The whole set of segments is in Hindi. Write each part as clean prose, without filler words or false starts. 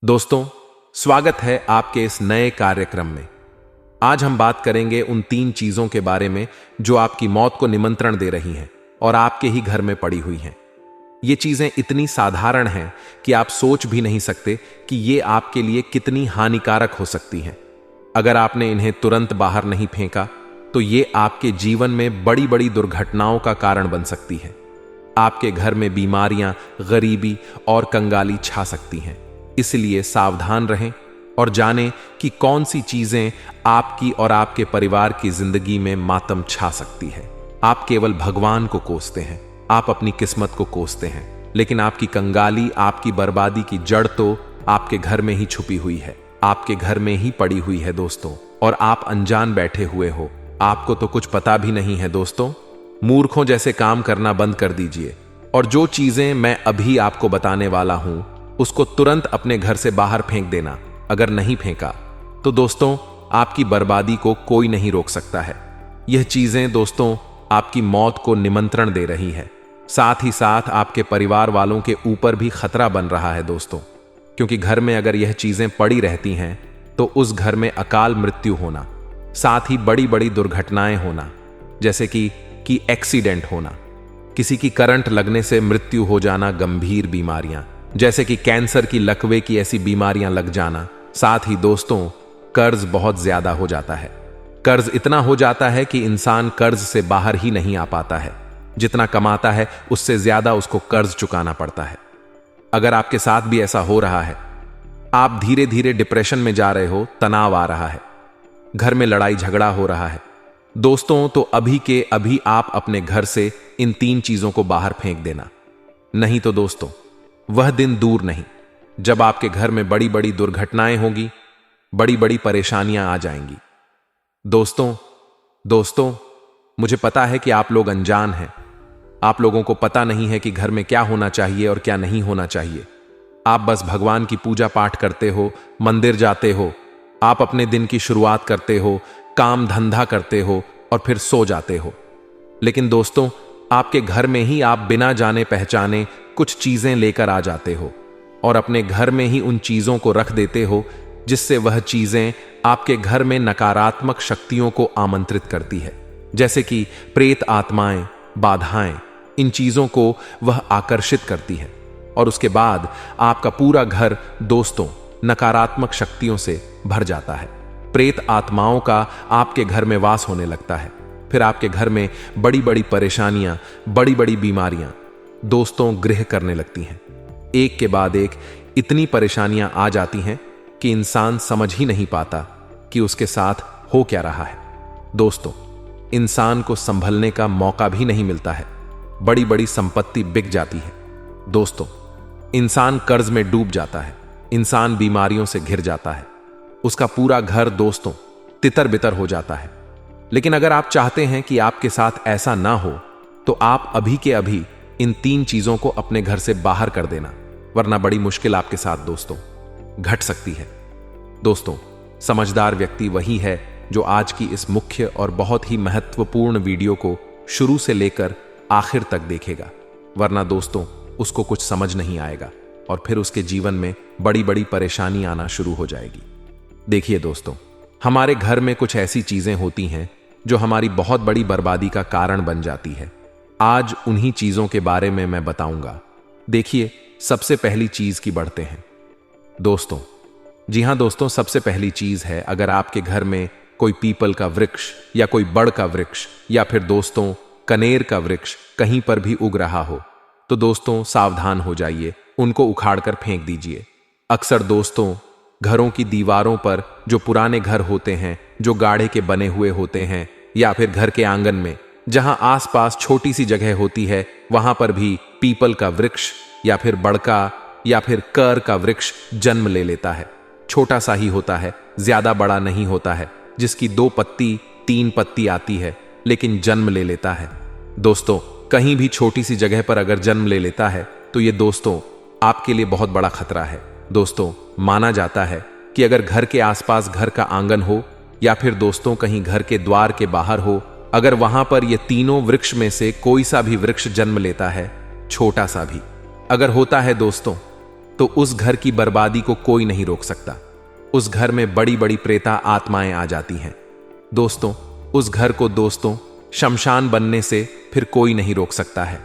दोस्तों, स्वागत है आपके इस नए कार्यक्रम में। आज हम बात करेंगे उन 3 चीजों के बारे में जो आपकी मौत को निमंत्रण दे रही हैं और आपके ही घर में पड़ी हुई हैं। ये चीजें इतनी साधारण हैं कि आप सोच भी नहीं सकते कि ये आपके लिए कितनी हानिकारक हो सकती हैं। अगर आपने इन्हें तुरंत बाहर नहीं फेंका तो ये आपके जीवन में बड़ी बड़ी दुर्घटनाओं का कारण बन सकती है। आपके घर में बीमारियां, गरीबी और कंगाली छा सकती हैं। इसलिए सावधान रहें और जानें कि कौन सी चीजें आपकी और आपके परिवार की जिंदगी में मातम छा सकती है। आप केवल भगवान को कोसते हैं, आप अपनी किस्मत को कोसते हैं, लेकिन आपकी कंगाली, आपकी बर्बादी की जड़ तो आपके घर में ही छुपी हुई है, आपके घर में ही पड़ी हुई है दोस्तों। और आप अनजान बैठे हुए हो, आपको तो कुछ पता भी नहीं है दोस्तों। मूर्खों जैसे काम करना बंद कर दीजिए और जो चीजें मैं अभी आपको बताने वाला हूं उसको तुरंत अपने घर से बाहर फेंक देना। अगर नहीं फेंका तो दोस्तों आपकी बर्बादी को कोई नहीं रोक सकता है। यह चीजें दोस्तों आपकी मौत को निमंत्रण दे रही है, साथ ही साथ आपके परिवार वालों के ऊपर भी खतरा बन रहा है दोस्तों। क्योंकि घर में अगर यह चीजें पड़ी रहती हैं तो उस घर में अकाल मृत्यु होना, साथ ही बड़ी बड़ी दुर्घटनाएं होना, जैसे कि एक्सीडेंट होना, किसी की करंट लगने से मृत्यु हो जाना, गंभीर बीमारियां जैसे कि कैंसर की, लकवे की ऐसी बीमारियां लग जाना। साथ ही दोस्तों कर्ज बहुत ज्यादा हो जाता है। कर्ज इतना हो जाता है कि इंसान कर्ज से बाहर ही नहीं आ पाता है। जितना कमाता है उससे ज्यादा उसको कर्ज चुकाना पड़ता है। अगर आपके साथ भी ऐसा हो रहा है, आप धीरे धीरे डिप्रेशन में जा रहे हो, तनाव आ रहा है, घर में लड़ाई झगड़ा हो रहा है दोस्तों, तो अभी के अभी आप अपने घर से इन 3 चीजों को बाहर फेंक देना। नहीं तो दोस्तों वह दिन दूर नहीं जब आपके घर में बड़ी बड़ी दुर्घटनाएं होंगी, बड़ी बड़ी परेशानियां आ जाएंगी। दोस्तों मुझे पता है कि आप लोग अनजान हैं, आप लोगों को पता नहीं है कि घर में क्या होना चाहिए और क्या नहीं होना चाहिए। आप बस भगवान की पूजा पाठ करते हो, मंदिर जाते हो, आप अपने दिन की शुरुआत करते हो, काम धंधा करते हो और फिर सो जाते हो। लेकिन दोस्तों आपके घर में ही आप बिना जाने पहचाने कुछ चीजें लेकर आ जाते हो और अपने घर में ही उन चीजों को रख देते हो जिससे वह चीजें आपके घर में नकारात्मक शक्तियों को आमंत्रित करती है, जैसे कि प्रेत आत्माएं, बाधाएं। इन चीजों को वह आकर्षित करती है और उसके बाद आपका पूरा घर दोस्तों नकारात्मक शक्तियों से भर जाता है। प्रेत आत्माओं का आपके घर में वास होने लगता है। फिर आपके घर में बड़ी बड़ी परेशानियां, बड़ी बड़ी बीमारियां दोस्तों गृह करने लगती हैं। एक के बाद एक इतनी परेशानियां आ जाती हैं कि इंसान समझ ही नहीं पाता कि उसके साथ हो क्या रहा है। दोस्तों इंसान को संभलने का मौका भी नहीं मिलता है, बड़ी बड़ी संपत्ति बिक जाती है दोस्तों, इंसान कर्ज में डूब जाता है, इंसान बीमारियों से घिर जाता है, उसका पूरा घर दोस्तों तितर बितर हो जाता है। लेकिन अगर आप चाहते हैं कि आपके साथ ऐसा ना हो तो आप अभी के अभी इन 3 चीजों को अपने घर से बाहर कर देना, वरना बड़ी मुश्किल आपके साथ दोस्तों घट सकती है। दोस्तों समझदार व्यक्ति वही है जो आज की इस मुख्य और बहुत ही महत्वपूर्ण वीडियो को शुरू से लेकर आखिर तक देखेगा, वरना दोस्तों उसको कुछ समझ नहीं आएगा और फिर उसके जीवन में बड़ी बड़ी परेशानी आना शुरू हो जाएगी। देखिए दोस्तों, हमारे घर में कुछ ऐसी चीजें होती हैं जो हमारी बहुत बड़ी बर्बादी का कारण बन जाती है। आज उन्हीं चीजों के बारे में मैं बताऊंगा। देखिए सबसे पहली चीज की बढ़ते हैं दोस्तों। जी हां दोस्तों, सबसे पहली चीज है, अगर आपके घर में कोई पीपल का वृक्ष या कोई बड़ का वृक्ष या फिर दोस्तों कनेर का वृक्ष कहीं पर भी उग रहा हो तो दोस्तों सावधान हो जाइए, उनको उखाड़ कर फेंक दीजिए। अक्सर दोस्तों घरों की दीवारों पर, जो पुराने घर होते हैं, जो गाढ़े के बने हुए होते हैं, या फिर घर के आंगन में जहां आसपास छोटी सी जगह होती है, वहां पर भी पीपल का वृक्ष या फिर बड़का या फिर कर का वृक्ष जन्म ले लेता है। छोटा सा ही होता है, ज्यादा बड़ा नहीं होता है, जिसकी 2 पत्ती 3 पत्ती आती है, लेकिन जन्म ले लेता है। दोस्तों कहीं भी छोटी सी जगह पर अगर जन्म ले लेता है तो ये दोस्तों आपके लिए बहुत बड़ा खतरा है। दोस्तों माना जाता है कि अगर घर के आसपास घर का आंगन हो या फिर दोस्तों कहीं घर के द्वार के बाहर हो, अगर वहां पर ये तीनों वृक्ष में से कोई सा भी वृक्ष जन्म लेता है, छोटा सा भी अगर होता है दोस्तों, तो उस घर की बर्बादी को कोई नहीं रोक सकता। उस घर में बड़ी बड़ी प्रेता आत्माएं आ जाती हैं। दोस्तों, उस घर को दोस्तों शमशान बनने से फिर कोई नहीं रोक सकता है।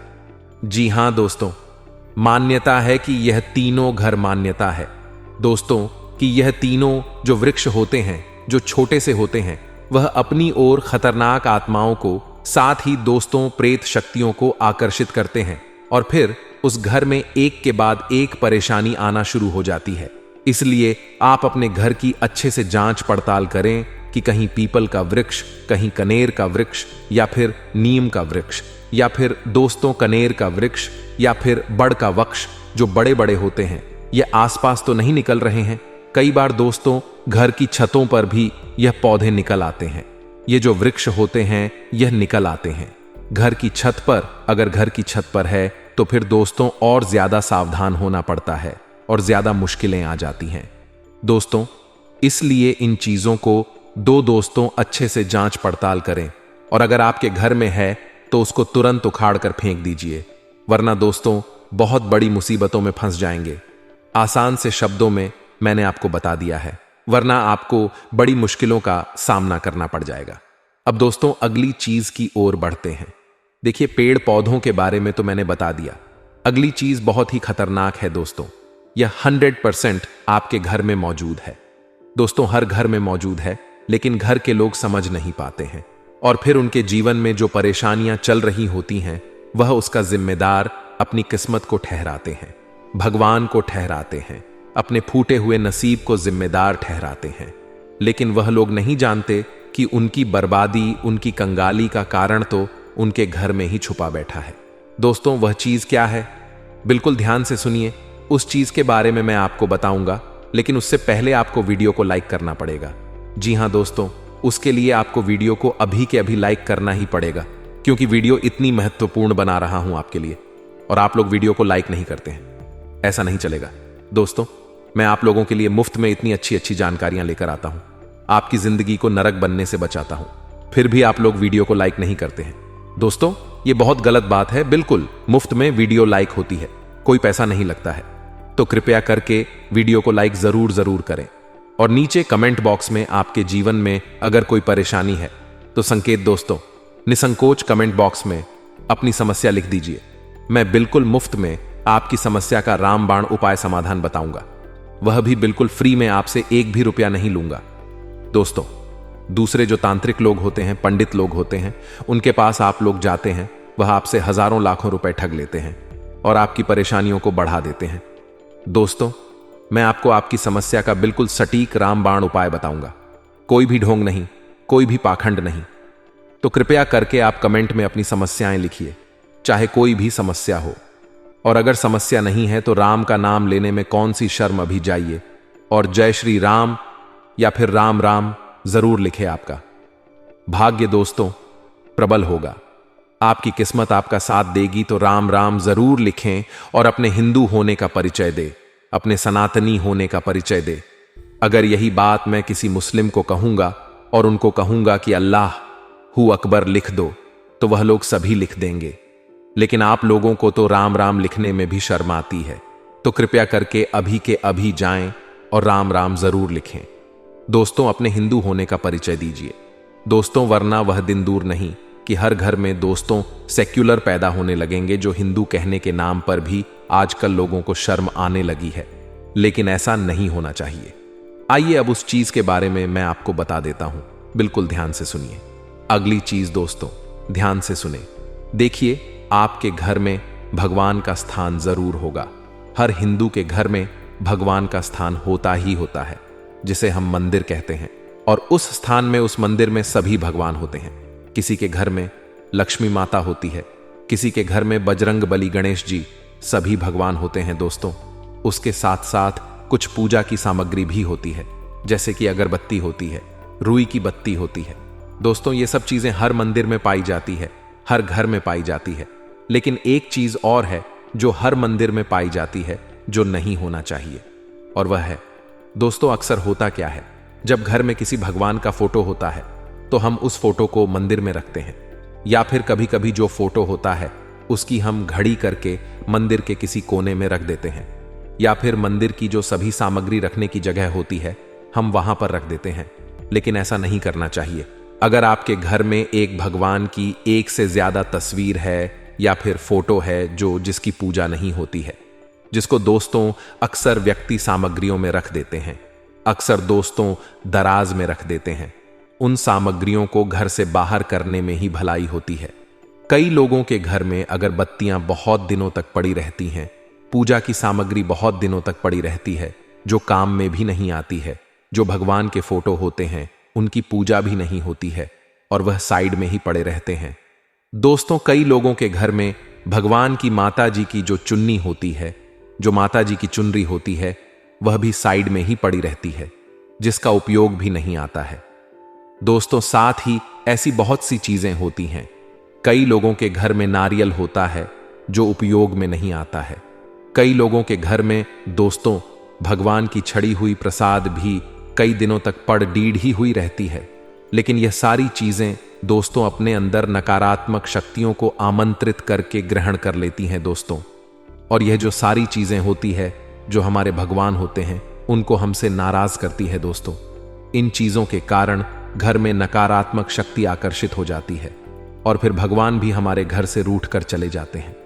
जी हां दोस्तों, मान्यता है कि यह तीनों घर मान्यता है दोस्तों कि यह तीनों जो वृक्ष होते हैं, जो छोटे से होते हैं, वह अपनी ओर खतरनाक आत्माओं को, साथ ही दोस्तों प्रेत शक्तियों को आकर्षित करते हैं और फिर उस घर में एक के बाद एक परेशानी आना शुरू हो जाती है। इसलिए आप अपने घर की अच्छे से जांच पड़ताल करें कि कहीं पीपल का वृक्ष, कहीं कनेर का वृक्ष, या फिर नीम का वृक्ष, या फिर दोस्तों कनेर का वृक्ष, या फिर बड़ का वृक्ष जो बड़े बड़े होते हैं, ये आसपास तो नहीं निकल रहे हैं। कई बार दोस्तों घर की छतों पर भी यह पौधे निकल आते हैं। ये जो वृक्ष होते हैं यह निकल आते हैं घर की छत पर। अगर घर की छत पर है तो फिर दोस्तों और ज्यादा सावधान होना पड़ता है और ज्यादा मुश्किलें आ जाती हैं दोस्तों। इसलिए इन चीजों को दोस्तों अच्छे से जांच पड़ताल करें, और अगर आपके घर में है तो उसको तुरंत उखाड़ कर फेंक दीजिए, वरना दोस्तों बहुत बड़ी मुसीबतों में फंस जाएंगे। आसान से शब्दों में मैंने आपको बता दिया है, वरना आपको बड़ी मुश्किलों का सामना करना पड़ जाएगा। अब दोस्तों अगली चीज की ओर बढ़ते हैं। देखिए, पेड़ पौधों के बारे में तो मैंने बता दिया। अगली चीज बहुत ही खतरनाक है दोस्तों। यह 100% आपके घर में मौजूद है दोस्तों। हर घर में मौजूद है, लेकिन घर के लोग समझ नहीं पाते हैं, और फिर उनके जीवन में जो परेशानियां चल रही होती हैं वह उसका जिम्मेदार अपनी किस्मत को ठहराते हैं, भगवान को ठहराते हैं, अपने फूटे हुए नसीब को जिम्मेदार ठहराते हैं। लेकिन वह लोग नहीं जानते कि उनकी बर्बादी, उनकी कंगाली का कारण तो उनके घर में ही छुपा बैठा है दोस्तों। वह चीज क्या है? बिल्कुल ध्यान से सुनिए। उस चीज के बारे में मैं आपको बताऊंगा, लेकिन उससे पहले आपको वीडियो को लाइक करना पड़ेगा। जी हां दोस्तों, उसके लिए आपको वीडियो को अभी के अभी लाइक करना ही पड़ेगा, क्योंकि वीडियो इतनी महत्वपूर्ण बना रहा हूं आपके लिए, और आप लोग वीडियो को लाइक नहीं करते हैं। ऐसा नहीं चलेगा दोस्तों। मैं आप लोगों के लिए मुफ्त में इतनी अच्छी अच्छी जानकारियां लेकर आता हूं, आपकी जिंदगी को नरक बनने से बचाता हूं, फिर भी आप लोग वीडियो को लाइक नहीं करते हैं दोस्तों। ये बहुत गलत बात है। बिल्कुल मुफ्त में वीडियो लाइक होती है, कोई पैसा नहीं लगता है। तो कृपया करके वीडियो को लाइक जरूर करें, और नीचे कमेंट बॉक्स में आपके जीवन में अगर कोई परेशानी है तो संकेत दोस्तों निसंकोच कमेंट बॉक्स में अपनी समस्या लिख दीजिए। मैं बिल्कुल मुफ्त में आपकी समस्या का रामबाण उपाय समाधान बताऊंगा, वह भी बिल्कुल फ्री में, आपसे एक भी रुपया नहीं लूंगा दोस्तों। दूसरे जो तांत्रिक लोग होते हैं, पंडित लोग होते हैं, उनके पास आप लोग जाते हैं, वह आपसे हजारों लाखों रुपए ठग लेते हैं और आपकी परेशानियों को बढ़ा देते हैं दोस्तों। मैं आपको आपकी समस्या का बिल्कुल सटीक रामबाण उपाय बताऊंगा, कोई भी ढोंग नहीं, कोई भी पाखंड नहीं। तो कृपया करके आप कमेंट में अपनी समस्याएं लिखिए, चाहे कोई भी समस्या हो। और अगर समस्या नहीं है तो राम का नाम लेने में कौन सी शर्म, अभी जाइए और जय श्री राम या फिर राम राम जरूर लिखे। आपका भाग्य दोस्तों प्रबल होगा, आपकी किस्मत आपका साथ देगी। तो राम राम जरूर लिखें और अपने हिंदू होने का परिचय दे, अपने सनातनी होने का परिचय दे। अगर यही बात मैं किसी मुस्लिम को कहूंगा और उनको कहूंगा कि अल्लाह हु अकबर लिख दो, तो वह लोग सभी लिख देंगे। लेकिन आप लोगों को तो राम राम लिखने में भी शर्म आती है। तो कृपया करके अभी के अभी जाएं और राम राम जरूर लिखें दोस्तों। अपने हिंदू होने का परिचय दीजिए दोस्तों, वरना वह दिन दूर नहीं कि हर घर में दोस्तों सेक्युलर पैदा होने लगेंगे, जो हिंदू कहने के नाम पर भी आजकल लोगों को शर्म आने लगी है। लेकिन ऐसा नहीं होना चाहिए। आइए अब उस चीज के बारे में मैं आपको बता देता हूं, बिल्कुल ध्यान से सुनिए। अगली चीज दोस्तों ध्यान से सुने। देखिए, आपके घर में भगवान का स्थान जरूर होगा। हर हिंदू के घर में भगवान का स्थान होता ही होता है, जिसे हम मंदिर कहते हैं। और उस स्थान में, उस मंदिर में सभी भगवान होते हैं। किसी के घर में लक्ष्मी माता होती है, किसी के घर में बजरंग बली, गणेश जी, सभी भगवान होते हैं दोस्तों। उसके साथ साथ कुछ पूजा की सामग्री भी होती है, जैसे कि अगरबत्ती होती है, रुई की बत्ती होती है दोस्तों। ये सब चीजें हर मंदिर में पाई जाती है, हर घर में पाई जाती है। लेकिन एक चीज और है जो हर मंदिर में पाई जाती है, जो नहीं होना चाहिए, और वह है दोस्तों, अक्सर होता क्या है, जब घर में किसी भगवान का फोटो होता है तो हम उस फोटो को मंदिर में रखते हैं, या फिर कभी कभी जो फोटो होता है उसकी हम घड़ी करके मंदिर के किसी कोने में रख देते हैं, या फिर मंदिर की जो सभी सामग्री रखने की जगह होती है हम वहां पर रख देते हैं। लेकिन ऐसा नहीं करना चाहिए। अगर आपके घर में एक भगवान की एक से ज्यादा तस्वीर है या फिर फोटो है जिसकी पूजा नहीं होती है, जिसको दोस्तों अक्सर व्यक्ति सामग्रियों में रख देते हैं, अक्सर दोस्तों दराज में रख देते हैं, उन सामग्रियों को घर से बाहर करने में ही भलाई होती है। कई लोगों के घर में अगरबत्तियां बहुत दिनों तक पड़ी रहती हैं, पूजा की सामग्री बहुत दिनों तक पड़ी रहती है जो काम में भी नहीं आती है, जो भगवान के फोटो होते हैं उनकी पूजा भी नहीं होती है और वह साइड में ही पड़े रहते हैं। दोस्तों, कई लोगों के घर में भगवान की माता जी की जो चुन्नी होती है, जो माता जी की चुनरी होती है, वह भी साइड में ही पड़ी रहती है, जिसका उपयोग भी नहीं आता है। दोस्तों, साथ ही ऐसी बहुत सी चीजें होती हैं। कई लोगों के घर में नारियल होता है जो उपयोग में नहीं आता है। कई लोगों के घर में दोस्तों भगवान की छड़ी हुई प्रसाद भी कई दिनों तक पड़ डीढ़ ही हुई रहती है। लेकिन यह सारी चीजें दोस्तों अपने अंदर नकारात्मक शक्तियों को आमंत्रित करके ग्रहण कर लेती हैं दोस्तों। और यह जो सारी चीजें होती है जो हमारे भगवान होते हैं उनको हमसे नाराज करती है दोस्तों। इन चीजों के कारण घर में नकारात्मक शक्ति आकर्षित हो जाती है और फिर भगवान भी हमारे घर से रूठ कर चले जाते हैं।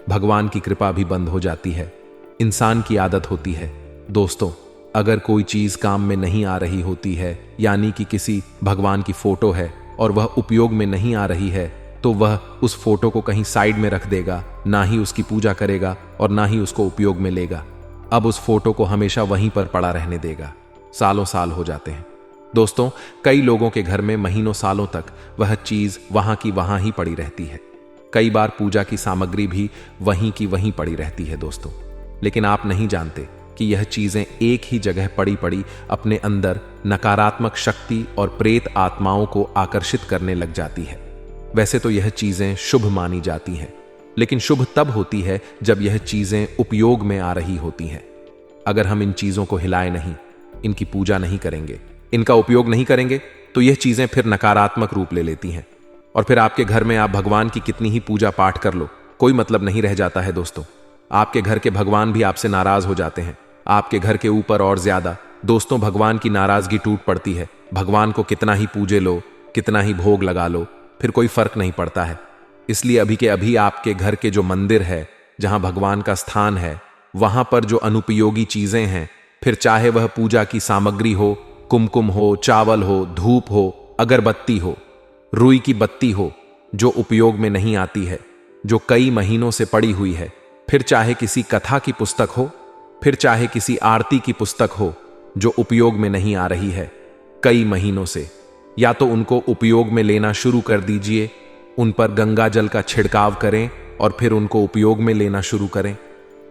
भगवान की कृपा भी बंद हो जाती है। इंसान की आदत होती है दोस्तों, अगर कोई चीज काम में नहीं आ रही होती है, यानी कि किसी भगवान की फोटो है और वह उपयोग में नहीं आ रही है, तो वह उस फोटो को कहीं साइड में रख देगा, ना ही उसकी पूजा करेगा और ना ही उसको उपयोग में लेगा। अब उस फोटो को हमेशा वहीं पर पड़ा रहने देगा। सालों साल हो जाते हैं दोस्तों। कई लोगों के घर में महीनों सालों तक वह चीज वहां की वहां ही पड़ी रहती है। कई बार पूजा की सामग्री भी वहीं की वहीं पड़ी रहती है दोस्तों। लेकिन आप नहीं जानते कि यह चीजें एक ही जगह पड़ी पड़ी अपने अंदर नकारात्मक शक्ति और प्रेत आत्माओं को आकर्षित करने लग जाती है। वैसे तो यह चीजें शुभ मानी जाती हैं, लेकिन शुभ तब होती है जब यह चीजें उपयोग में आ रही होती हैं। अगर हम इन चीजों को हिलाए नहीं, इनकी पूजा नहीं करेंगे, इनका उपयोग नहीं करेंगे, तो यह चीजें फिर नकारात्मक रूप ले लेती हैं और फिर आपके घर में आप भगवान की कितनी ही पूजा पाठ कर लो, कोई मतलब नहीं रह जाता है दोस्तों। आपके घर के भगवान भी आपसे नाराज हो जाते हैं। आपके घर के ऊपर और ज्यादा दोस्तों भगवान की नाराजगी टूट पड़ती है। भगवान को कितना ही पूजे लो, कितना ही भोग लगा लो, फिर कोई फर्क नहीं पड़ता है। इसलिए अभी के अभी आपके घर के जो मंदिर है, जहां भगवान का स्थान है, वहां पर जो अनुपयोगी चीजें हैं, फिर चाहे वह पूजा की सामग्री हो, कुमकुम हो, चावल हो, धूप हो, अगरबत्ती हो, रुई की बत्ती हो, जो उपयोग में नहीं आती है, जो कई महीनों से पड़ी हुई है, फिर चाहे किसी कथा की पुस्तक हो, फिर चाहे किसी आरती की पुस्तक हो जो उपयोग में नहीं आ रही है कई महीनों से, या तो उनको उपयोग में लेना शुरू कर दीजिए, उन पर गंगा जल का छिड़काव करें और फिर उनको उपयोग में लेना शुरू करें,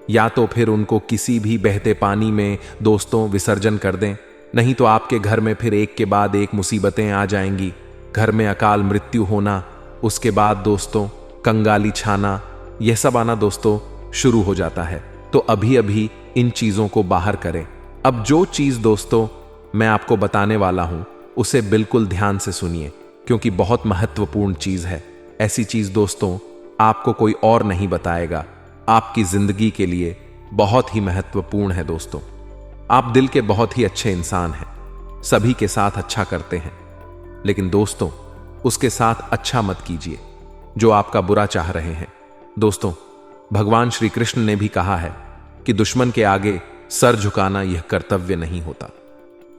या तो फिर उनको किसी भी बहते पानी में दोस्तों विसर्जन कर दें। नहीं तो आपके घर में फिर एक के बाद एक मुसीबतें आ जाएंगी। घर में अकाल मृत्यु होना, उसके बाद दोस्तों कंगाली छाना, यह सब आना दोस्तों शुरू हो जाता है। तो अभी अभी इन चीजों को बाहर करें। अब जो चीज दोस्तों मैं आपको बताने वाला हूं उसे बिल्कुल ध्यान से सुनिए, क्योंकि बहुत महत्वपूर्ण चीज है। ऐसी चीज दोस्तों आपको कोई और नहीं बताएगा, आपकी जिंदगी के लिए बहुत ही महत्वपूर्ण है दोस्तों। आप दिल के बहुत ही अच्छे इंसान हैं, सभी के साथ अच्छा करते हैं, लेकिन दोस्तों उसके साथ अच्छा मत कीजिए जो आपका बुरा चाह रहे हैं। दोस्तों भगवान श्री कृष्ण ने भी कहा है कि दुश्मन के आगे सर झुकाना यह कर्तव्य नहीं होता।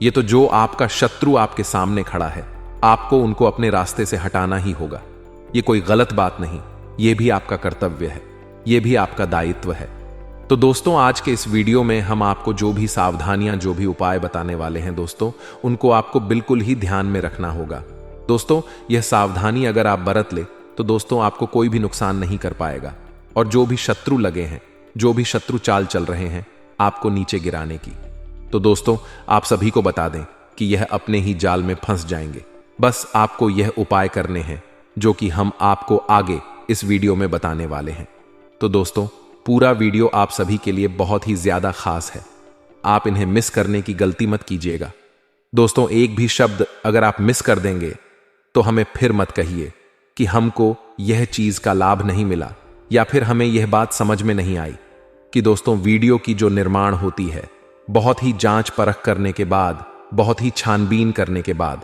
यह तो जो आपका शत्रु आपके सामने खड़ा है, आपको उनको अपने रास्ते से हटाना ही होगा। यह कोई गलत बात नहीं, यह भी आपका कर्तव्य है, यह भी आपका दायित्व है। तो दोस्तों आज के इस वीडियो में हम आपको जो भी सावधानियां, जो भी उपाय बताने वाले हैं दोस्तों, उनको आपको बिल्कुल ही ध्यान में रखना होगा। दोस्तों यह सावधानी अगर आप बरत ले तो दोस्तों आपको कोई भी नुकसान नहीं कर पाएगा, और जो भी शत्रु लगे हैं, जो भी शत्रु चाल चल रहे हैं आपको नीचे गिराने की, तो दोस्तों आप सभी को बता दें कि यह अपने ही जाल में फंस जाएंगे। बस आपको यह उपाय करने हैं जो कि हम आपको आगे इस वीडियो में बताने वाले हैं। तो दोस्तों पूरा वीडियो आप सभी के लिए बहुत ही ज्यादा खास है, आप इन्हें मिस करने की गलती मत कीजिएगा। दोस्तों एक भी शब्द अगर आप मिस कर देंगे तो हमें फिर मत कहिए कि हमको यह चीज का लाभ नहीं मिला, या फिर हमें यह बात समझ में नहीं आई कि दोस्तों वीडियो की जो निर्माण होती है बहुत ही जांच परख करने के बाद, बहुत ही छानबीन करने के बाद,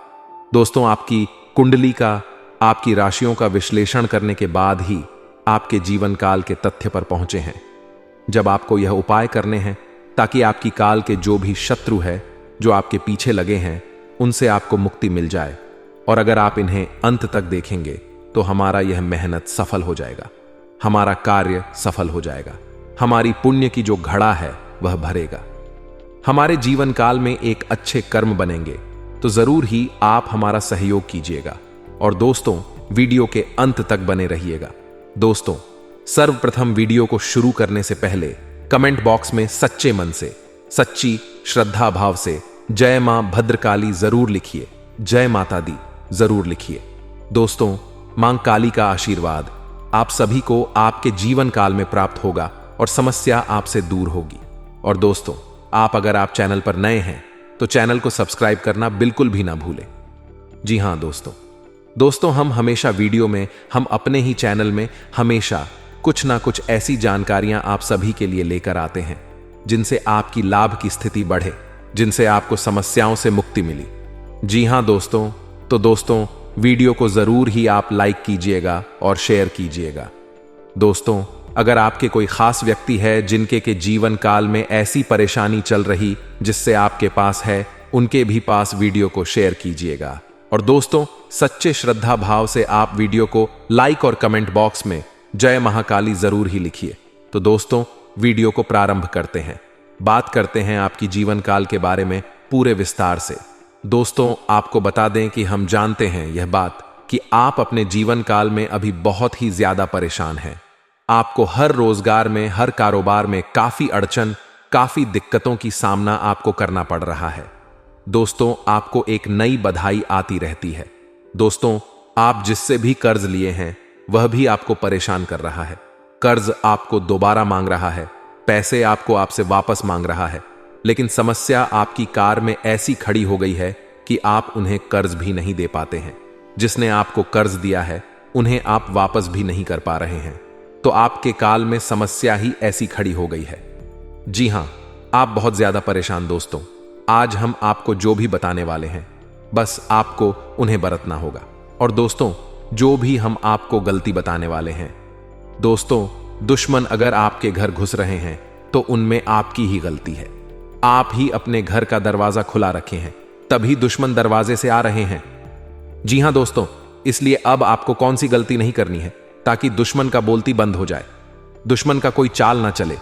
दोस्तों आपकी कुंडली का, आपकी राशियों का विश्लेषण करने के बाद ही आपके जीवन काल के तथ्य पर पहुंचे हैं। जब आपको यह उपाय करने हैं ताकि आपकी काल के जो भी शत्रु है, जो आपके पीछे लगे हैं, उनसे आपको मुक्ति मिल जाए। और अगर आप इन्हें अंत तक देखेंगे तो हमारा यह मेहनत सफल हो जाएगा, हमारा कार्य सफल हो जाएगा, हमारी पुण्य की जो घड़ा है वह भरेगा, हमारे जीवन काल में एक अच्छे कर्म बनेंगे। तो जरूर ही आप हमारा सहयोग कीजिएगा और दोस्तों वीडियो के अंत तक बने रहिएगा। दोस्तों सर्वप्रथम वीडियो को शुरू करने से पहले कमेंट बॉक्स में सच्चे मन से, सच्ची श्रद्धा भाव से जय मां भद्रकाली जरूर लिखिए, जय माता दी जरूर लिखिए। दोस्तों मां काली का आशीर्वाद आप सभी को आपके जीवन काल में प्राप्त होगा और समस्या आपसे दूर होगी। और दोस्तों अगर आप चैनल पर नए हैं तो चैनल को सब्सक्राइब करना बिल्कुल भी ना भूलें। जी हां दोस्तों हम हमेशा वीडियो में, हम अपने ही चैनल में हमेशा कुछ ना कुछ ऐसी जानकारियां आप सभी के लिए लेकर आते हैं जिनसे आपकी लाभ की स्थिति बढ़े, जिनसे आपको समस्याओं से मुक्ति मिली। जी हां दोस्तों वीडियो को जरूर ही आप लाइक कीजिएगा और शेयर कीजिएगा। दोस्तों अगर आपके कोई खास व्यक्ति है जिनके के जीवन काल में ऐसी परेशानी चल रही जिससे आपके पास है, उनके भी पास वीडियो को शेयर कीजिएगा। और दोस्तों सच्चे श्रद्धा भाव से आप वीडियो को लाइक और कमेंट बॉक्स में जय महाकाली जरूर ही लिखिए। तो दोस्तों वीडियो को प्रारंभ करते हैं, बात करते हैं आपकी जीवन काल के बारे में पूरे विस्तार से। दोस्तों आपको बता दें कि हम जानते हैं यह बात कि आप अपने जीवन काल में अभी बहुत ही ज्यादा परेशान हैं। आपको हर रोजगार में, हर कारोबार में काफी अड़चन, काफी दिक्कतों की सामना आपको करना पड़ रहा है। दोस्तों आपको एक नई बधाई आती रहती है। दोस्तों आप जिससे भी कर्ज लिए हैं वह भी आपको परेशान कर रहा है, कर्ज आपको दोबारा मांग रहा है, पैसे आपसे वापस मांग रहा है, लेकिन समस्या आपकी कार में ऐसी खड़ी हो गई है कि आप उन्हें कर्ज भी नहीं दे पाते हैं। जिसने आपको कर्ज दिया है उन्हें आप वापस भी नहीं कर पा रहे हैं। तो आपके काल में समस्या ही ऐसी खड़ी हो गई है। जी हां आप बहुत ज्यादा परेशान। दोस्तों आज हम आपको जो भी बताने वाले हैं बस आपको उन्हें बरतना होगा। और दोस्तों जो भी हम आपको गलती बताने वाले हैं, दोस्तों दुश्मन अगर आपके घर घुस रहे हैं तो उनमें आपकी ही गलती है। आप ही अपने घर का दरवाजा खुला रखे हैं, तभी दुश्मन दरवाजे से आ रहे हैं। जी हां दोस्तों, इसलिए अब आपको कौन सी गलती नहीं करनी है ताकि दुश्मन का बोलती बंद हो जाए, दुश्मन का कोई चाल ना चले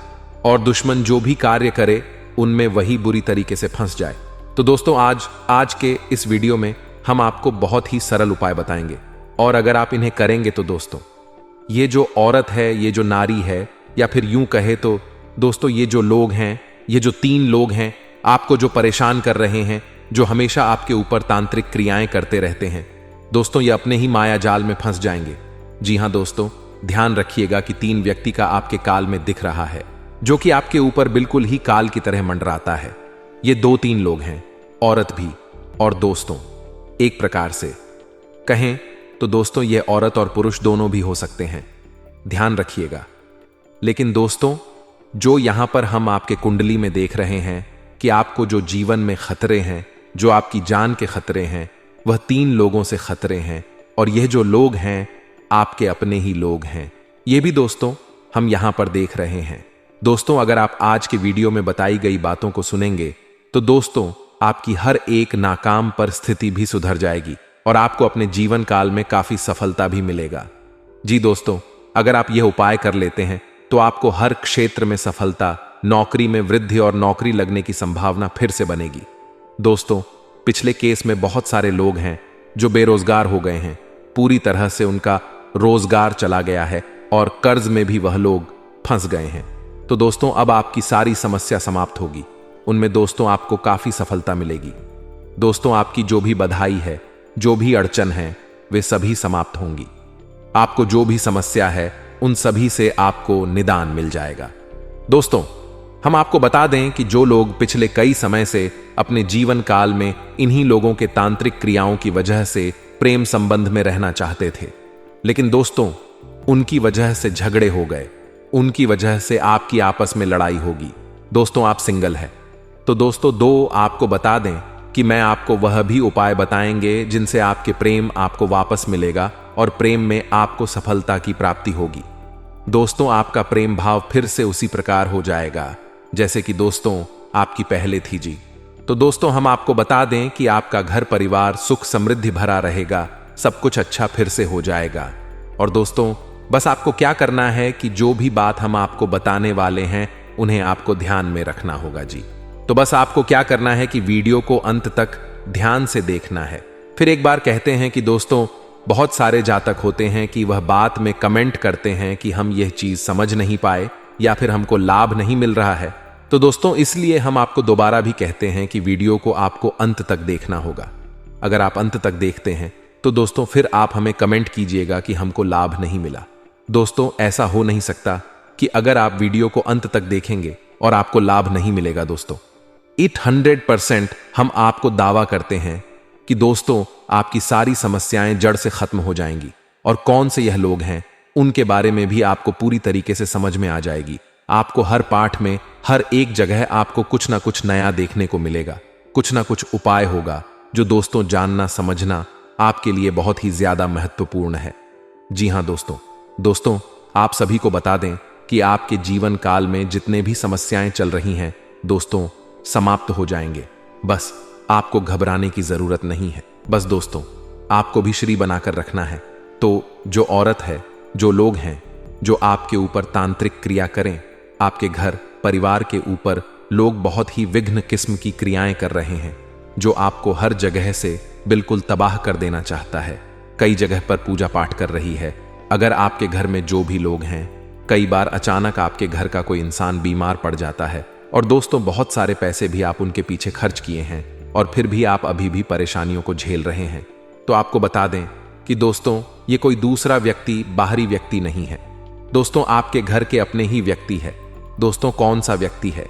और दुश्मन जो भी कार्य करे उनमें वही बुरी तरीके से फंस जाए। तो दोस्तों आज के इस वीडियो में हम आपको बहुत ही सरल उपाय बताएंगे और अगर आप इन्हें करेंगे तो दोस्तों ये जो औरत है, ये जो नारी है, या फिर यूं कहे तो दोस्तों ये जो लोग हैं, ये जो 3 लोग हैं आपको जो परेशान कर रहे हैं, जो हमेशा आपके ऊपर तांत्रिक क्रियाएं करते रहते हैं, दोस्तों ये अपने ही माया जाल में फंस जाएंगे। जी हां दोस्तों ध्यान रखिएगा कि 3 व्यक्ति का आपके काल में दिख रहा है जो कि आपके ऊपर बिल्कुल ही काल की तरह मंडराता है। ये 2-3 लोग हैं, औरत भी और दोस्तों एक प्रकार से कहें तो दोस्तों ये औरत और पुरुष दोनों भी हो सकते हैं, ध्यान रखिएगा। लेकिन दोस्तों जो यहां पर हम आपके कुंडली में देख रहे हैं कि आपको जो जीवन में खतरे हैं, जो आपकी जान के खतरे हैं, वह 3 लोगों से खतरे हैं और यह जो लोग हैं आपके अपने ही लोग हैं। ये भी दोस्तों हम यहां पर देख रहे हैं। दोस्तों अगर आप आज के वीडियो में बताई गई बातों को सुनेंगे तो दोस्तों आपकी हर एक नाकाम परिस्थिति भी सुधर जाएगी और आपको अपने जीवन काल में काफी सफलता भी मिलेगा। जी दोस्तों अगर आप यह उपाय कर लेते हैं तो आपको हर क्षेत्र में सफलता, नौकरी में वृद्धि और नौकरी लगने की संभावना फिर से बनेगी। दोस्तों पिछले केस में बहुत सारे लोग हैं जो बेरोजगार हो गए हैं, पूरी तरह से उनका रोजगार चला गया है और कर्ज में भी वह लोग फंस गए हैं। तो दोस्तों अब आपकी सारी समस्या समाप्त होगी, उनमें दोस्तों आपको काफी सफलता मिलेगी। दोस्तों आपकी जो भी बधाई है, जो भी अड़चन है, वे सभी समाप्त होंगी। आपको जो भी समस्या है उन सभी से आपको निदान मिल जाएगा। दोस्तों हम आपको बता दें कि जो लोग पिछले कई समय से अपने जीवन काल में इन्हीं लोगों के तांत्रिक क्रियाओं की वजह से प्रेम संबंध में रहना चाहते थे, लेकिन दोस्तों उनकी वजह से झगड़े हो गए, उनकी वजह से आपकी आपस में लड़ाई होगी। दोस्तों आप सिंगल है तो दोस्तों दो आपको बता दें कि मैं आपको वह भी उपाय बताएंगे जिनसे आपके प्रेम आपको वापस मिलेगा और प्रेम में आपको सफलता की प्राप्ति होगी। दोस्तों आपका प्रेम भाव फिर से उसी प्रकार हो जाएगा जैसे कि दोस्तों आपकी पहले थी जी। तो दोस्तों हम आपको बता दें कि आपका घर परिवार सुख समृद्धि भरा रहेगा, सब कुछ अच्छा फिर से हो जाएगा। और दोस्तों बस आपको क्या करना है कि जो भी बात हम आपको बताने वाले हैं उन्हें आपको ध्यान में रखना होगा जी। तो बस आपको क्या करना है कि वीडियो को अंत तक ध्यान से देखना है। फिर एक बार कहते हैं कि दोस्तों बहुत सारे जातक होते हैं कि वह बात में कमेंट करते हैं कि हम यह चीज समझ नहीं पाए या फिर हमको लाभ नहीं मिल रहा है। तो दोस्तों इसलिए हम आपको दोबारा भी कहते हैं कि वीडियो को आपको अंत तक देखना होगा। अगर आप अंत तक देखते हैं तो दोस्तों फिर आप हमें कमेंट कीजिएगा कि हमको लाभ नहीं मिला। दोस्तों ऐसा हो नहीं सकता कि अगर आप वीडियो को अंत तक देखेंगे और आपको लाभ नहीं मिलेगा। दोस्तों 100% हम आपको दावा करते हैं कि दोस्तों आपकी सारी समस्याएं जड़ से खत्म हो जाएंगी और कौन से यह लोग हैं उनके बारे में भी आपको पूरी तरीके से समझ में आ जाएगी। आपको हर पाठ में हर एक जगह आपको कुछ ना कुछ नया देखने को मिलेगा, कुछ ना कुछ उपाय होगा जो दोस्तों जानना समझना आपके लिए बहुत ही ज्यादा महत्वपूर्ण है। जी हां दोस्तों आप सभी को बता दें कि आपके जीवन काल में जितने भी समस्याएं चल रही हैं दोस्तों समाप्त हो जाएंगे। बस आपको घबराने की जरूरत नहीं है। बस दोस्तों आपको भी श्री बनाकर रखना है। तो जो औरत है, जो लोग हैं जो आपके ऊपर तांत्रिक क्रिया करें, आपके घर परिवार के ऊपर लोग बहुत ही विघ्न किस्म की क्रियाएं कर रहे हैं जो आपको हर जगह से बिल्कुल तबाह कर देना चाहता है, कई जगह पर पूजा पाठ कर रही है। अगर आपके घर में जो भी लोग हैं, कई बार अचानक आपके घर का कोई इंसान बीमार पड़ जाता है और दोस्तों बहुत सारे पैसे भी आप उनके पीछे खर्च किए हैं और फिर भी आप अभी भी परेशानियों को झेल रहे हैं। तो आपको बता दें कि दोस्तों ये कोई दूसरा व्यक्ति, बाहरी व्यक्ति नहीं है। दोस्तों आपके घर के अपने ही व्यक्ति है। दोस्तों कौन सा व्यक्ति है,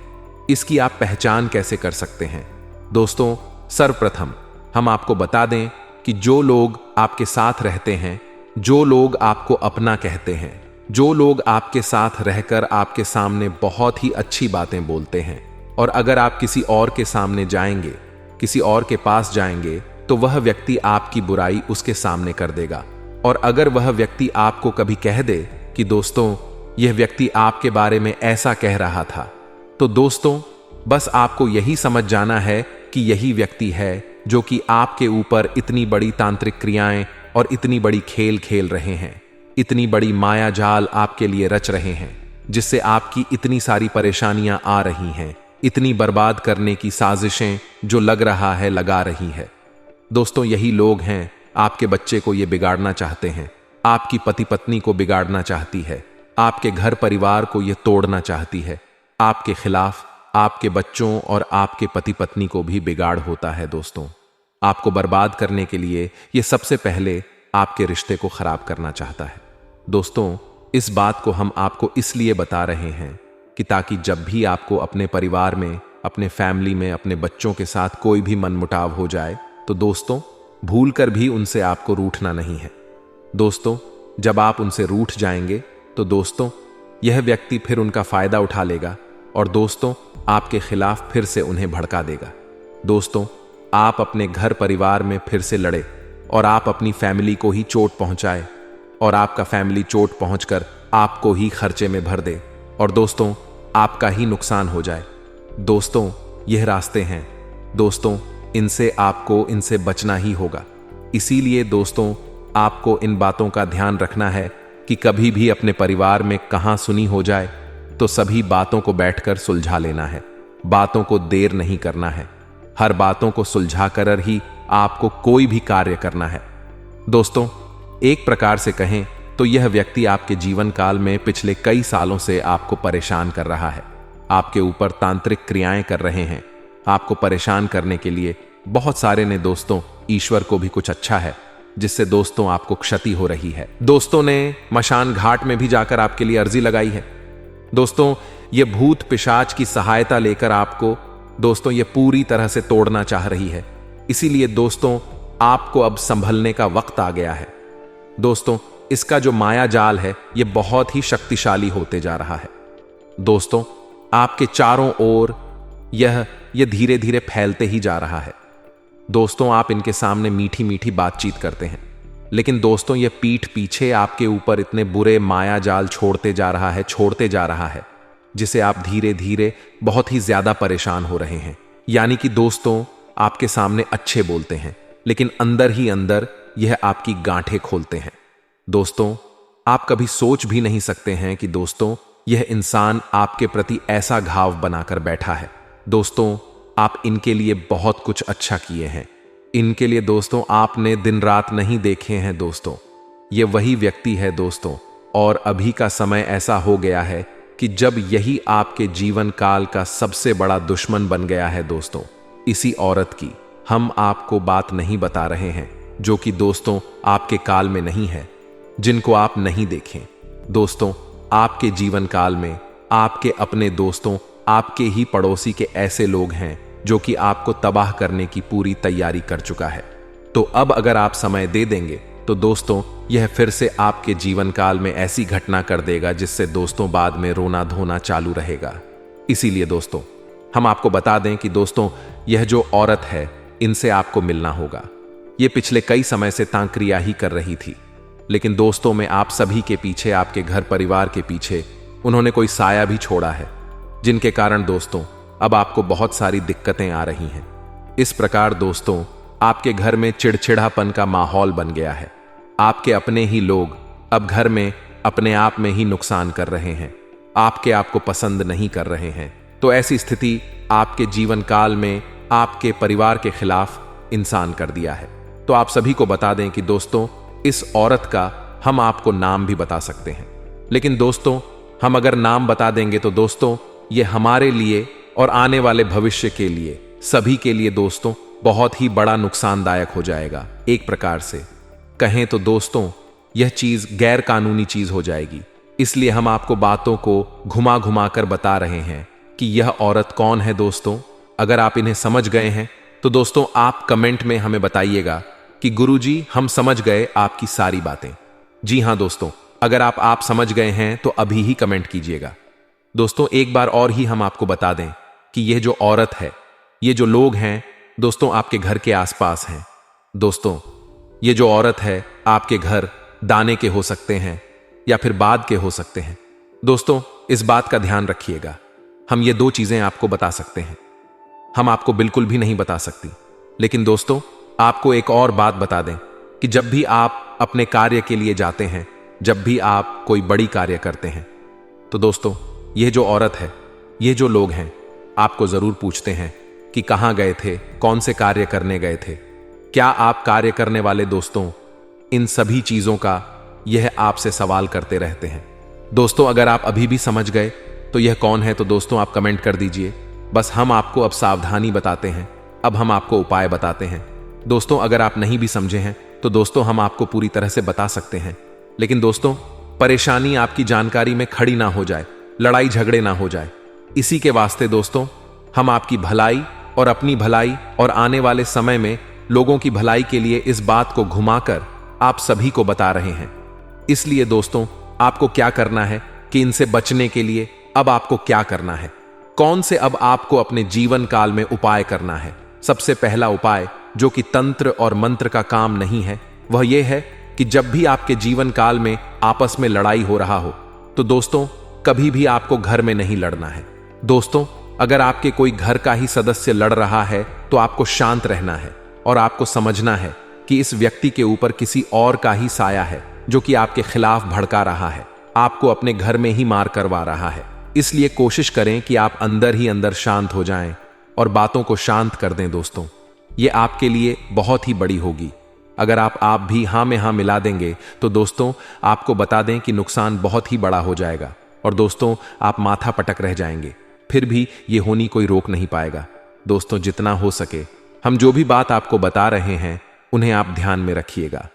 इसकी आप पहचान कैसे कर सकते हैं? दोस्तों सर्वप्रथम हम आपको बता दें कि जो लोग आपके साथ रहते हैं, जो लोग आपको अपना कहते हैं, जो लोग आपके साथ रहकर आपके सामने बहुत ही अच्छी बातें बोलते हैं और अगर आप किसी और के सामने जाएंगे, किसी और के पास जाएंगे तो वह व्यक्ति आपकी बुराई उसके सामने कर देगा। और अगर वह व्यक्ति आपको कभी कह दे कि दोस्तों यह व्यक्ति आपके बारे में ऐसा कह रहा था, तो दोस्तों बस आपको यही समझ जाना है कि यही व्यक्ति है जो कि आपके ऊपर इतनी बड़ी तांत्रिक क्रियाएं और इतनी बड़ी खेल खेल रहे हैं, इतनी बड़ी माया जाल आपके लिए रच रहे हैं जिससे आपकी इतनी सारी परेशानियां आ रही हैं, इतनी बर्बाद करने की साजिशें जो लग रहा है लगा रही है। दोस्तों यही लोग हैं आपके बच्चे को ये बिगाड़ना चाहते हैं, आपकी पति पत्नी को बिगाड़ना चाहती है, आपके घर परिवार को ये तोड़ना चाहती है। आपके खिलाफ आपके बच्चों और आपके पति पत्नी को भी बिगाड़ होता है। दोस्तों आपको बर्बाद करने के लिए ये सबसे पहले आपके रिश्ते को खराब करना चाहता है। दोस्तों इस बात को हम आपको इसलिए बता रहे हैं कि ताकि जब भी आपको अपने परिवार में, अपने फैमिली में, अपने बच्चों के साथ कोई भी मनमुटाव हो जाए तो दोस्तों भूल कर भी उनसे आपको रूठना नहीं है। दोस्तों जब आप उनसे रूठ जाएंगे तो दोस्तों यह व्यक्ति फिर उनका फायदा उठा लेगा और दोस्तों आपके खिलाफ फिर से उन्हें भड़का देगा। दोस्तों आप अपने घर परिवार में फिर से लड़े और आप अपनी फैमिली को ही चोट पहुंचाए और आपका फैमिली चोट पहुंचकर आपको ही खर्चे में भर दे और दोस्तों आपका ही नुकसान हो जाए। दोस्तों यह रास्ते हैं, दोस्तों इनसे बचना ही होगा। इसीलिए दोस्तों आपको इन बातों का ध्यान रखना है कि कभी भी अपने परिवार में कहां सुनी हो जाए तो सभी बातों को बैठकर सुलझा लेना है, बातों को देर नहीं करना है, हर बातों को सुलझा कर ही आपको कोई भी कार्य करना है। दोस्तों एक प्रकार से कहें तो यह व्यक्ति आपके जीवन काल में पिछले कई सालों से आपको परेशान कर रहा है, आपके ऊपर तांत्रिक क्रियाएं कर रहे हैं। आपको परेशान करने के लिए बहुत सारे ने दोस्तों ईश्वर को भी कुछ अच्छा है जिससे दोस्तों आपको क्षति हो रही है। दोस्तों ने मशान घाट में भी जाकर आपके लिए अर्जी लगाई है। दोस्तों ये भूत पिशाच की सहायता लेकर आपको दोस्तों ये पूरी तरह से तोड़ना चाह रही है। इसीलिए दोस्तों आपको अब संभलने का वक्त आ गया है। दोस्तों इसका जो माया जाल है ये बहुत ही शक्तिशाली होते जा रहा है। दोस्तों, आपके चारों ओर यह धीरे धीरे फैलते ही जा रहा है। दोस्तों, आप इनके सामने मीठी मीठी बातचीत करते हैं, लेकिन दोस्तों ये पीठ पीछे आपके ऊपर इतने बुरे माया जाल छोड़ते जा रहा है, जिसे आप धीरे धीरे बहुत ही ज्यादा परेशान हो रहे हैं। यानी कि दोस्तों, आपके सामने अच्छे बोलते हैं, लेकिन अंदर ही अंदर यह आपकी गांठें खोलते हैं। दोस्तों, आप कभी सोच भी नहीं सकते हैं कि दोस्तों यह इंसान आपके प्रति ऐसा घाव बनाकर बैठा है। दोस्तों, आप इनके लिए बहुत कुछ अच्छा किए हैं। इनके लिए दोस्तों आपने दिन रात नहीं देखे हैं। दोस्तों, ये वही व्यक्ति है दोस्तों, और अभी का समय ऐसा हो गया है कि जब यही आपके जीवन काल का सबसे बड़ा दुश्मन बन गया है। दोस्तों, इसी औरत की हम आपको बात नहीं बता रहे हैं, जो कि दोस्तों आपके काल में नहीं है, जिनको आप नहीं देखें। दोस्तों, आपके जीवन काल में आपके अपने दोस्तों, आपके ही पड़ोसी के ऐसे लोग हैं जो कि आपको तबाह करने की पूरी तैयारी कर चुका है। तो अब अगर आप समय दे देंगे तो दोस्तों यह फिर से आपके जीवन काल में ऐसी घटना कर देगा जिससे दोस्तों बाद में रोना धोना चालू रहेगा। इसीलिए दोस्तों हम आपको बता दें कि दोस्तों यह जो औरत है, इनसे आपको मिलना होगा। ये पिछले कई समय से तांक्रिया ही कर रही थी, लेकिन दोस्तों में आप सभी के पीछे, आपके घर परिवार के पीछे उन्होंने कोई साया भी छोड़ा है, जिनके कारण दोस्तों अब आपको बहुत सारी दिक्कतें आ रही हैं। इस प्रकार दोस्तों आपके घर में चिड़चिड़ापन का माहौल बन गया है। आपके अपने ही लोग अब घर में अपने आप में ही नुकसान कर रहे हैं, आपको पसंद नहीं कर रहे हैं। तो ऐसी स्थिति आपके जीवन काल में आपके परिवार के खिलाफ इंसान कर दिया है। तो आप सभी को बता दें कि दोस्तों इस औरत का हम आपको नाम भी बता सकते हैं, लेकिन दोस्तों हम अगर नाम बता देंगे तो दोस्तों ये हमारे लिए और आने वाले भविष्य के लिए, सभी के लिए दोस्तों बहुत ही बड़ा नुकसानदायक हो जाएगा। एक प्रकार से कहें तो दोस्तों यह चीज गैर कानूनी चीज हो जाएगी। इसलिए हम आपको बातों को घुमा घुमा कर बता रहे हैं कि यह औरत कौन है। दोस्तों अगर आप इन्हें समझ गए हैं तो दोस्तों आप कमेंट में हमें बताइएगा कि गुरुजी हम समझ गए आपकी सारी बातें। जी हां दोस्तों, अगर आप समझ गए हैं तो अभी ही कमेंट कीजिएगा। दोस्तों एक बार और ही हम आपको बता दें कि यह जो औरत है, ये जो लोग हैं दोस्तों आपके घर के आसपास हैं। दोस्तों ये जो औरत है आपके घर दाने के हो सकते हैं या फिर बाद के हो सकते हैं। दोस्तों इस बात का ध्यान रखिएगा, हम ये दो चीजें आपको बता सकते हैं, हम आपको बिल्कुल भी नहीं बता सकती। लेकिन दोस्तों आपको एक और बात बता दें कि जब भी आप अपने कार्य के लिए जाते हैं, जब भी आप कोई बड़ी कार्य करते हैं, तो दोस्तों ये जो औरत है, ये जो लोग हैं आपको जरूर पूछते हैं कि कहां गए थे, कौन से कार्य करने गए थे, क्या आप कार्य करने वाले दोस्तों, इन सभी चीजों का यह आपसे सवाल करते रहते हैं। दोस्तों अगर आप अभी भी समझ गए तो यह कौन है तो दोस्तों आप कमेंट कर दीजिए। बस हम आपको अब सावधानी बताते हैं, अब हम आपको उपाय बताते हैं। दोस्तों अगर आप नहीं भी समझे हैं तो दोस्तों हम आपको पूरी तरह से बता सकते हैं, लेकिन दोस्तों परेशानी आपकी जानकारी में खड़ी ना हो जाए, लड़ाई झगड़े ना हो जाए, इसी के वास्ते दोस्तों हम आपकी भलाई और अपनी भलाई और आने वाले समय में लोगों की भलाई के लिए इस बात को घुमाकर आप सभी को बता रहे हैं। इसलिए दोस्तों आपको क्या करना है कि इनसे बचने के लिए अब आपको क्या करना है, कौन से अब आपको अपने जीवन काल में उपाय करना है। सबसे पहला उपाय जो कि तंत्र और मंत्र का काम नहीं है, वह यह है कि जब भी आपके जीवन काल में आपस में लड़ाई हो रहा हो तो दोस्तों कभी भी आपको घर में नहीं लड़ना है। दोस्तों अगर आपके कोई घर का ही सदस्य लड़ रहा है तो आपको शांत रहना है और आपको समझना है कि इस व्यक्ति के ऊपर किसी और का ही साया है जो कि आपके खिलाफ भड़का रहा है, आपको अपने घर में ही मार करवा रहा है। इसलिए कोशिश करें कि आप अंदर ही अंदर शांत हो जाएं और बातों को शांत कर दें। दोस्तों ये आपके लिए बहुत ही बड़ी होगी। अगर आप भी हाँ में हाँ मिला देंगे तो दोस्तों आपको बता दें कि नुकसान बहुत ही बड़ा हो जाएगा और दोस्तों आप माथा पटक रह जाएंगे, फिर भी ये होनी कोई रोक नहीं पाएगा। दोस्तों जितना हो सके हम जो भी बात आपको बता रहे हैं उन्हें आप ध्यान में रखिएगा।